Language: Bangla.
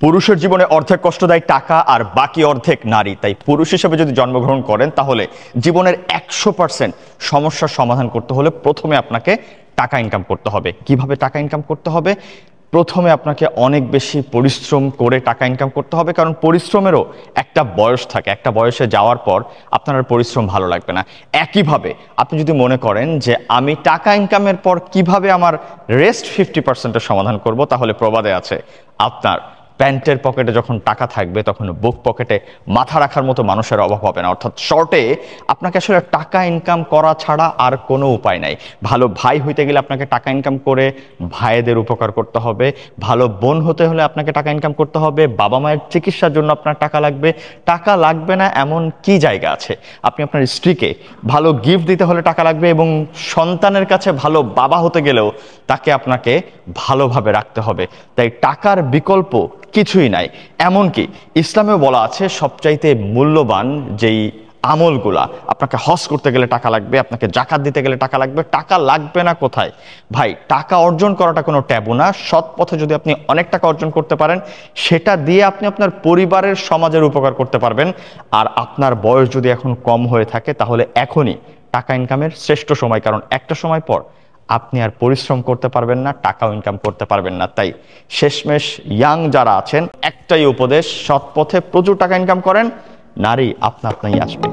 পুরুষের জীবনে অর্ধেক কষ্ট দেয় টাকা আর বাকি অর্ধেক নারী। তাই পুরুষ হিসেবে যদি জন্মগ্রহণ করেন তাহলে জীবনের 100% সমস্যার সমাধান করতে হলে প্রথমে আপনাকে টাকা ইনকাম করতে হবে। কিভাবে টাকা ইনকাম করতে হবে? প্রথমে আপনাকে অনেক বেশি পরিশ্রম করে টাকা ইনকাম করতে হবে, কারণ পরিশ্রমেরও একটা বয়স থাকে। একটা বয়সে যাওয়ার পর আপনার আর পরিশ্রম ভালো লাগবে না। একইভাবে আপনি যদি মনে করেন যে আমি টাকা ইনকামের পর কিভাবে আমার রেস্ট 50%-এর সমাধান করব, তাহলে প্রবাদে আছে আপনার প্যান্টের পকেটে যখন টাকা থাকবে তখন বুক পকেটে মাথা রাখার মতো মানুষের অভাব হবে না। অর্থাৎ শর্টে আপনাকে আসলে টাকা ইনকাম করা ছাড়া আর কোনো উপায় নাই। ভালো ভাই হইতে গেলে আপনাকে টাকা ইনকাম করে ভাইদের উপকার করতে হবে। ভালো বোন হতে হলে আপনাকে টাকা ইনকাম করতে হবে। বাবা মায়ের চিকিৎসার জন্য আপনার টাকা লাগবে। টাকা লাগবে না এমন কি জায়গা আছে? আপনি আপনার স্ত্রীকে ভালো গিফট দিতে হলে টাকা লাগবে, এবং সন্তানের কাছে ভালো বাবা হতে গেলেও তাকে আপনাকে ভালোভাবে রাখতে হবে। তাই টাকার বিকল্প কিছুই নাই। এমনকি ইসলামেও বলা আছে সবচাইতে মূল্যবান যেই আমলগুলা, আপনাকে হজ করতে গেলে টাকা লাগবে, আপনাকে জাকাত দিতে গেলে টাকা লাগবে। টাকা লাগবে না কোথায় ভাই? টাকা অর্জন করাটা কোনো ট্যাবু না। সৎ পথে যদি আপনি অনেক টাকা অর্জন করতে পারেন, সেটা দিয়ে আপনি আপনার পরিবারের, সমাজের উপকার করতে পারবেন। আর আপনার বয়স যদি এখন কম হয়ে থাকে তাহলে এখনই টাকা ইনকামের শ্রেষ্ঠ সময়, কারণ একটা সময় পর আপনি আর পরিশ্রম করতে পারবেন না, টাকাও ইনকাম করতে পারবেন না। তাই শেষমেশ ইয়াং যারা আছেন, একটাই উপদেশ, সৎ পথে প্রচুর টাকা ইনকাম করেন, নারী আপনা আপনি আসবে।